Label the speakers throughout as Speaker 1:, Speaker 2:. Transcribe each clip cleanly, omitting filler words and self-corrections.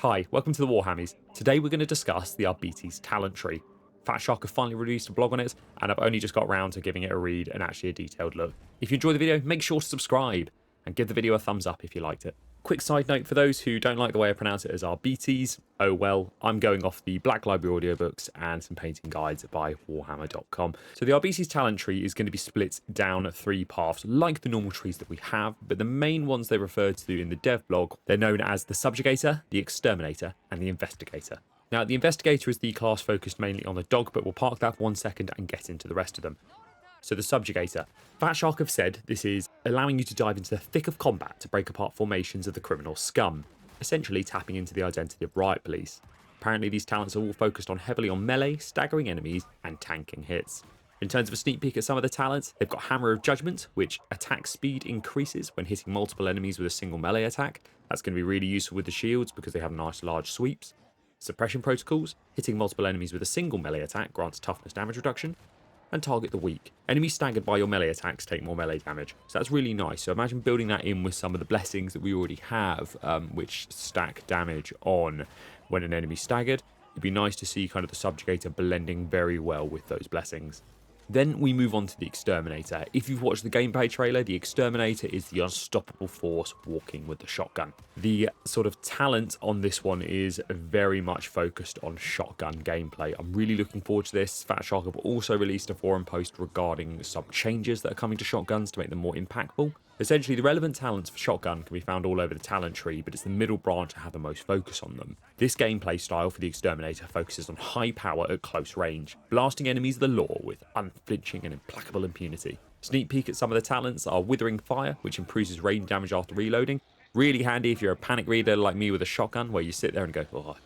Speaker 1: Hi, welcome to the Warhammies. Today we're going to discuss the Arbites Talent Tree. Fat Shark have finally released a blog on it, and I've only just got around to giving it a read and actually a detailed look. If you enjoyed the video, make sure to subscribe, and give the video a thumbs up if you liked it. Quick side note for those who don't like the way I pronounce it as Arbites, oh well, I'm going off the Black Library audiobooks and some painting guides by Warhammer.com. So the Arbites Talent Tree is going to be split down 3 paths, like the normal trees that we have, but the main ones they refer to in the dev blog, they're known as the Subjugator, the Exterminator, and the Investigator. Now, the Investigator is the class focused mainly on the dog, but we'll park that for 1 second and get into the rest of them. So the Subjugator. Fat Shark have said this is allowing you to dive into the thick of combat to break apart formations of the criminal scum, essentially tapping into the identity of riot police. Apparently these talents are all focused on heavily on melee, staggering enemies, and tanking hits. In terms of a sneak peek at some of the talents, they've got Hammer of Judgment, which attack speed increases when hitting multiple enemies with a single melee attack. That's going to be really useful with the shields because they have nice large sweeps. Suppression Protocols, hitting multiple enemies with a single melee attack grants toughness damage reduction. And target the weak. Enemies staggered by your melee attacks take more melee damage. So that's really nice. So imagine building that in with some of the blessings that we already have, which stack damage on when an enemy's staggered. It'd be nice to see kind of the Subjugator blending very well with those blessings. Then we move on to the Exterminator. If you've watched the gameplay trailer, the Exterminator is the unstoppable force walking with the shotgun. The sort of talent on this one is very much focused on shotgun gameplay. I'm really looking forward to this. Fat Shark have also released a forum post regarding some changes that are coming to shotguns to make them more impactful. Essentially, the relevant talents for shotgun can be found all over the talent tree, but it's the middle branch that have the most focus on them. This gameplay style for the Exterminator focuses on high power at close range, blasting enemies of the law with unflinching and implacable impunity. Sneak peek at some of the talents are Withering Fire, which improves range damage after reloading. Really handy if you're a panic reader like me with a shotgun, where you sit there and go, oh,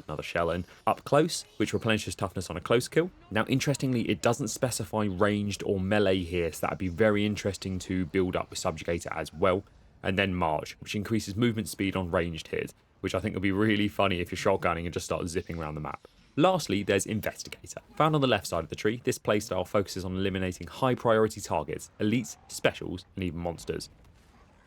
Speaker 1: another shell in. Up Close, which replenishes toughness on a close kill. Now, interestingly, it doesn't specify ranged or melee here, so that'd be very interesting to build up with Subjugator as well. And then March, which increases movement speed on ranged hits, which I think would be really funny if you're shotgunning and just start zipping around the map. Lastly, there's Investigator. Found on the left side of the tree, this playstyle focuses on eliminating high priority targets, elites, specials, and even monsters.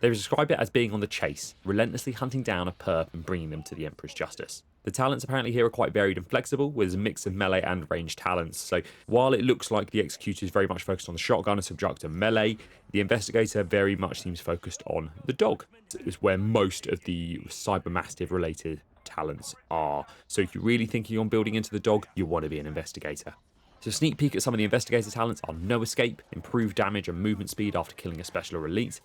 Speaker 1: They describe it as being on the chase, relentlessly hunting down a perp and bringing them to the Emperor's justice. The talents apparently here are quite varied and flexible, with a mix of melee and ranged talents. So while it looks like the Executor is very much focused on the shotgun and subject to melee, the Investigator very much seems focused on the dog. It's where most of the Cybermastiff related talents are. So if you're really thinking on building into the dog, you want to be an Investigator. So a sneak peek at some of the Investigator talents are No Escape, improved damage and movement speed after killing a special or elite.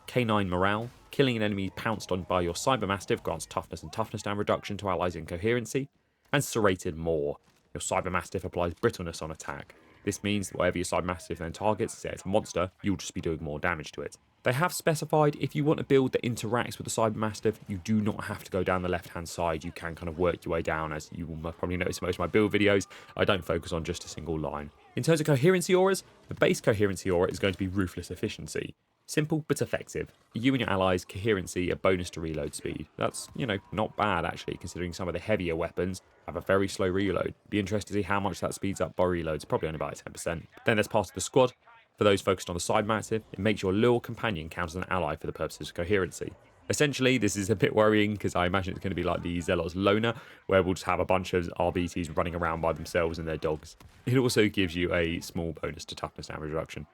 Speaker 1: Canine Morale, killing an enemy pounced on by your Cybermastiff grants toughness and toughness damage reduction to allies in Coherency. And Serrated Maw, your Cybermastiff applies brittleness on attack. This means that whatever your Cybermastiff then targets, say it's a monster, you'll just be doing more damage to it. They have specified if you want a build that interacts with the Cybermastiff, you do not have to go down the left-hand side. You can kind of work your way down, as you will probably notice in most of my build videos. I don't focus on just a single line. In terms of Coherency Auras, the base Coherency Aura is going to be Ruthless Efficiency. Simple but effective. You and your allies Coherency a bonus to reload speed. That's, not bad actually, considering some of the heavier weapons have a very slow reload. Be interested to see how much that speeds up by reloads, probably only about 10%. Then there's part of the squad. For those focused on the Cybermastiff, it makes your lure companion count as an ally for the purposes of Coherency. Essentially, this is a bit worrying because I imagine it's going to be like the Zealot's Loner, where we'll just have a bunch of RBTs running around by themselves and their dogs. It also gives you a small bonus to toughness damage reduction.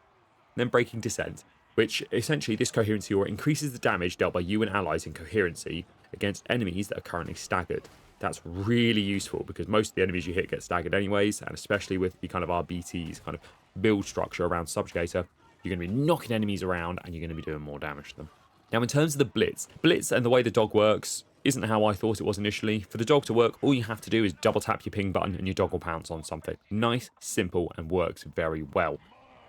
Speaker 1: Then Breaking Descent, which essentially this Coherency Aura increases the damage dealt by you and allies in Coherency against enemies that are currently staggered. That's really useful because most of the enemies you hit get staggered anyways, and especially with the kind of RBT's kind of build structure around Subjugator, you're going to be knocking enemies around and you're going to be doing more damage to them. Now, in terms of the Blitz and the way the dog works isn't how I thought it was initially. For the dog to work, all you have to do is double tap your ping button and your dog will pounce on something. Nice, simple, and works very well.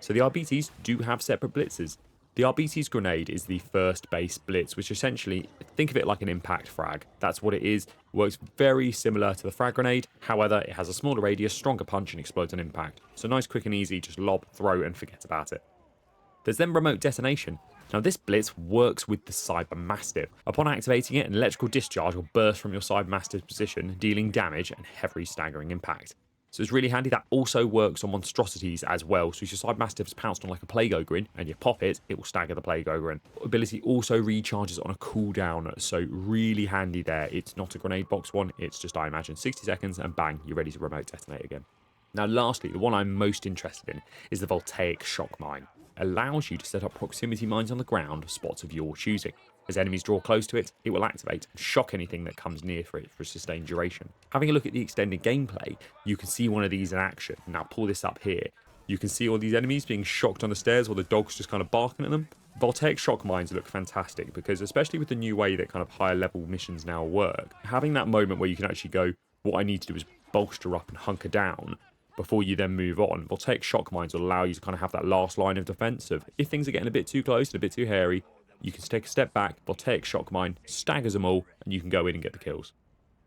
Speaker 1: So the Arbites do have separate Blitzes. The Arbites Grenade is the first base Blitz, which essentially, think of it like an impact frag. That's what it is. It works very similar to the frag grenade. However, it has a smaller radius, stronger punch, and explodes on impact. So nice, quick, and easy. Just lob, throw, and forget about it. There's then Remote Detonation. Now this Blitz works with the Cybermastiff. Upon activating it, an electrical discharge will burst from your Cybermastiff's position, dealing damage and heavy staggering impact. So it's really handy. That also works on monstrosities as well. So if your side mastiff's pounced on like a plague ogre and you pop it, it will stagger the plague ogre. Ability also recharges on a cooldown, so really handy there. It's not a grenade box one, it's just, I imagine, 60 seconds and bang, you're ready to remote detonate again. Now lastly, the one I'm most interested in is the voltaic shock mine. It allows you to set up proximity mines on the ground, spots of your choosing. As enemies draw close to it, it will activate and shock anything that comes near for it for a sustained duration. Having a look at the extended gameplay, you can see one of these in action. Now pull this up here. You can see all these enemies being shocked on the stairs while the dog's just kind of barking at them. Voltaic shock mines look fantastic because, especially with the new way that kind of higher level missions now work, having that moment where you can actually go, what I need to do is bolster up and hunker down before you then move on. Voltaic shock mines will allow you to kind of have that last line of defense of, if things are getting a bit too close and a bit too hairy, you can take a step back, voltaic shock mine, staggers them all, and you can go in and get the kills.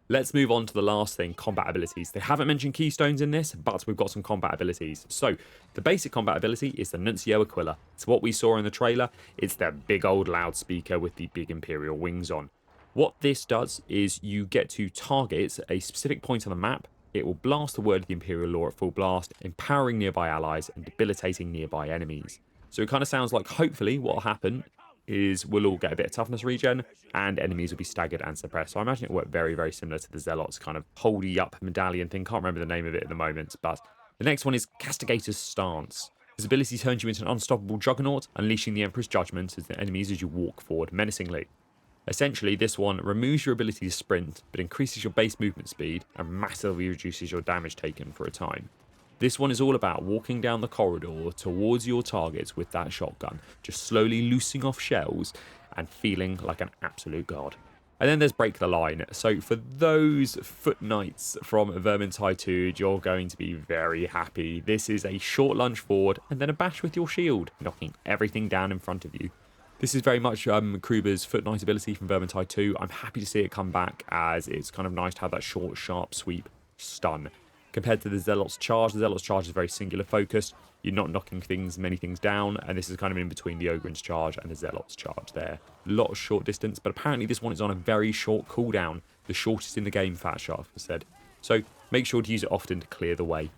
Speaker 1: Let's move on to the last thing, combat abilities. They haven't mentioned keystones in this, but we've got some combat abilities. So, the basic combat ability is the Nuncio Aquila. It's what we saw in the trailer. It's their big old loudspeaker with the big Imperial wings on. What this does is you get to target a specific point on the map. It will blast the word of the Imperial Law at full blast, empowering nearby allies and debilitating nearby enemies. So it kind of sounds like, hopefully, what will happen is we'll all get a bit of toughness regen and enemies will be staggered and suppressed. So I imagine it will work very, very similar to the Zealot's kind of holdy up medallion thing. Can't remember the name of it at the moment, but the next one is Castigator's Stance. This ability turns you into an unstoppable juggernaut, unleashing the Emperor's judgment as the enemies as you walk forward menacingly. Essentially, this one removes your ability to sprint, but increases your base movement speed and massively reduces your damage taken for a time. This one is all about walking down the corridor towards your targets with that shotgun, just slowly loosing off shells and feeling like an absolute god. And then there's Break the Line. So for those foot knights from Vermintide 2, you're going to be very happy. This is a short lunge forward and then a bash with your shield, knocking everything down in front of you. This is very much Kruber's Foot Knight ability from Vermintide 2. I'm happy to see it come back, as it's kind of nice to have that short, sharp sweep stun. Compared to the Zealot's Charge is very singular focused. You're not knocking many things down, and this is kind of in between the Ogryn's Charge and the Zealot's Charge there. A lot of short distance, but apparently this one is on a very short cooldown, the shortest in the game, Fatshark has said. So make sure to use it often to clear the way.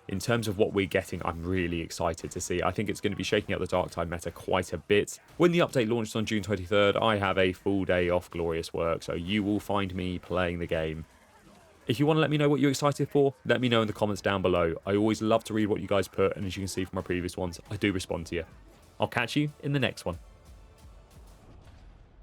Speaker 1: In terms of what we're getting, I'm really excited to see. I think it's going to be shaking up the Darktide meta quite a bit. When the update launches on June 23rd, I have a full day off glorious work, so you will find me playing the game. If you want to let me know what you're excited for, let me know in the comments down below. I always love to read what you guys put, and as you can see from my previous ones, I do respond to you. I'll catch you in the next one.